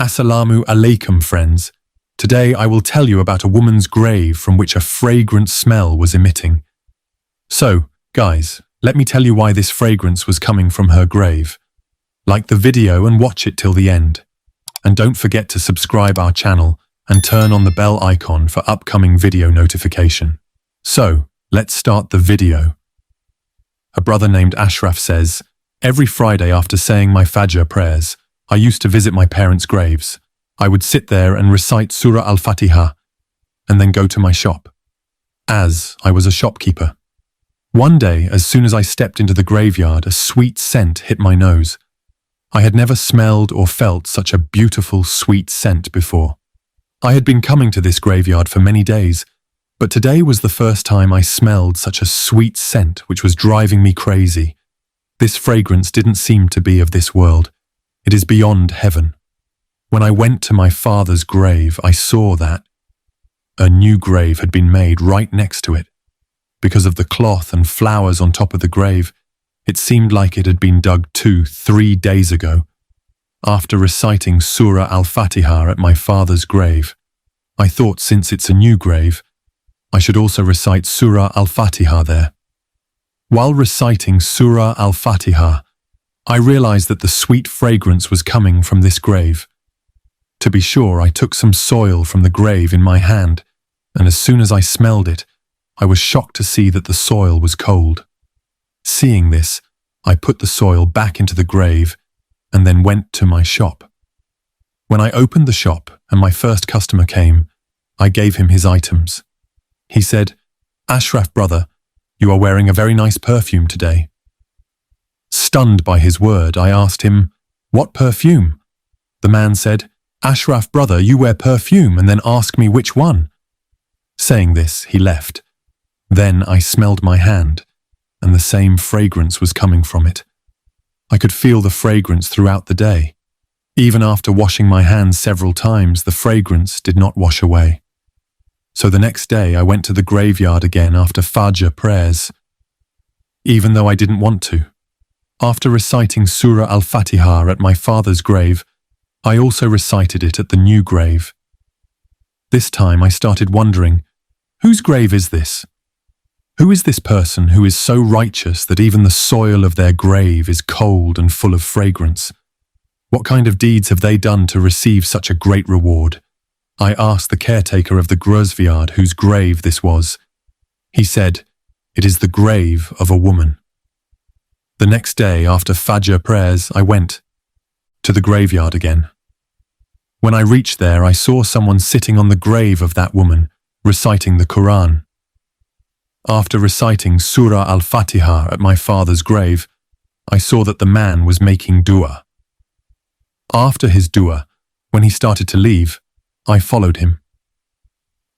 Assalamu alaikum, friends. Today I will tell you about a woman's grave from which a fragrant smell was emitting. So, guys, let me tell you why this fragrance was coming from her grave. Like the video and watch it till the end. And don't forget to subscribe our channel and turn on the bell icon for upcoming video notification. So, let's start the video. A brother named Ashraf says, "Every Friday after saying my Fajr prayers, I used to visit my parents' graves. I would sit there and recite Surah Al-Fatiha and then go to my shop, as I was a shopkeeper. One day, as soon as I stepped into the graveyard, a sweet scent hit my nose. I had never smelled or felt such a beautiful, sweet scent before. I had been coming to this graveyard for many days, but today was the first time I smelled such a sweet scent which was driving me crazy. This fragrance didn't seem to be of this world. It is beyond heaven. When I went to my father's grave, I saw that a new grave had been made right next to it. Because of the cloth and flowers on top of the grave, it seemed like it had been dug 2-3 days ago. After reciting Surah Al-Fatiha at my father's grave, I thought since it's a new grave, I should also recite Surah Al-Fatiha there. While reciting Surah Al-Fatiha, I realized that the sweet fragrance was coming from this grave. To be sure, I took some soil from the grave in my hand, and as soon as I smelled it, I was shocked to see that the soil was cold. Seeing this, I put the soil back into the grave and then went to my shop. When I opened the shop and my first customer came, I gave him his items. He said, "Ashraf, brother, you are wearing a very nice perfume today." Stunned by his word, I asked him, "What perfume?" The man said, "Ashraf, brother, you wear perfume and then ask me which one." Saying this, he left. Then I smelled my hand, and the same fragrance was coming from it. I could feel the fragrance throughout the day. Even after washing my hands several times, the fragrance did not wash away. So the next day I went to the graveyard again after Fajr prayers, even though I didn't want to. After reciting Surah Al-Fatiha at my father's grave, I also recited it at the new grave. This time I started wondering, whose grave is this? Who is this person who is so righteous that even the soil of their grave is cold and full of fragrance? What kind of deeds have they done to receive such a great reward? I asked the caretaker of the graveyard whose grave this was. He said, "It is the grave of a woman." The next day, after Fajr prayers, I went to the graveyard again. When I reached there, I saw someone sitting on the grave of that woman, reciting the Quran. After reciting Surah Al-Fatiha at my father's grave, I saw that the man was making dua. After his dua, when he started to leave, I followed him.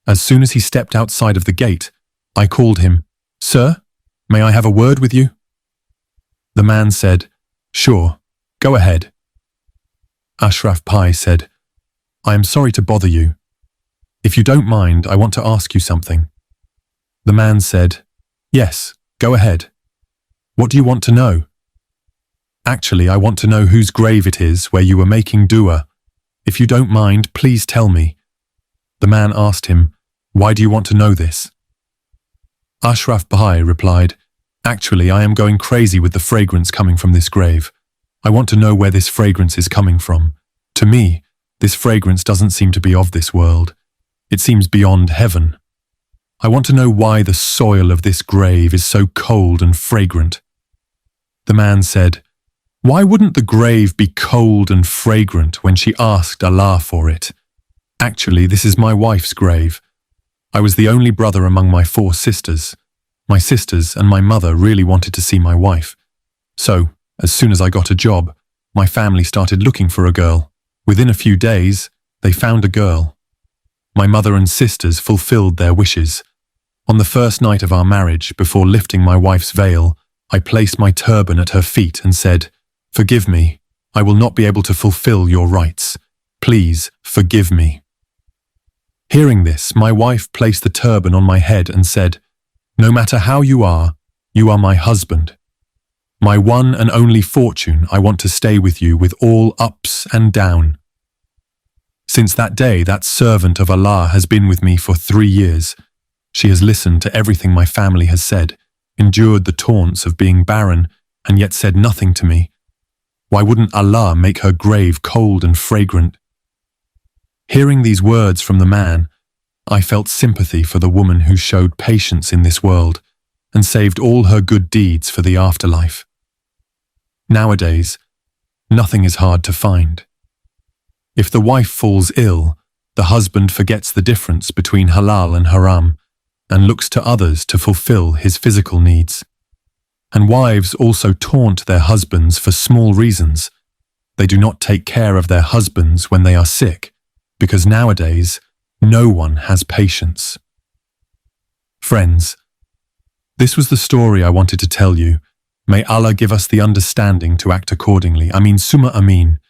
As soon as he stepped outside of the gate, I called him, "Sir, may I have a word with you?" The man said, "Sure, go ahead." Ashraf Pai said, "I am sorry to bother you. If you don't mind, I want to ask you something." The man said, "Yes, go ahead. What do you want to know?" "Actually, I want to know whose grave it is where you were making dua. If you don't mind, please tell me." The man asked him, "Why do you want to know this?" Ashraf Pai replied, "Actually, I am going crazy with the fragrance coming from this grave. I want to know where this fragrance is coming from. To me, this fragrance doesn't seem to be of this world. It seems beyond heaven. I want to know why the soil of this grave is so cold and fragrant." The man said, "Why wouldn't the grave be cold and fragrant when she asked Allah for it? Actually, this is my wife's grave. I was the only brother among my 4 sisters. My sisters and my mother really wanted to see my wife. So, as soon as I got a job, my family started looking for a girl. Within a few days, they found a girl. My mother and sisters fulfilled their wishes. On the first night of our marriage, before lifting my wife's veil, I placed my turban at her feet and said, 'Forgive me, I will not be able to fulfill your rights. Please forgive me.' Hearing this, my wife placed the turban on my head and said, 'No matter how you are my husband. My one and only fortune, I want to stay with you with all ups and down.' Since that day, that servant of Allah has been with me for 3 years. She has listened to everything my family has said, endured the taunts of being barren, and yet said nothing to me. Why wouldn't Allah make her grave cold and fragrant? Hearing these words from the man, I felt sympathy for the woman who showed patience in this world and saved all her good deeds for the afterlife. Nowadays, nothing is hard to find. If the wife falls ill, the husband forgets the difference between halal and haram and looks to others to fulfill his physical needs. And wives also taunt their husbands for small reasons. They do not take care of their husbands when they are sick, because nowadays, no one has patience. Friends, this was the story I wanted to tell you. May Allah give us the understanding to act accordingly. Summa Ameen.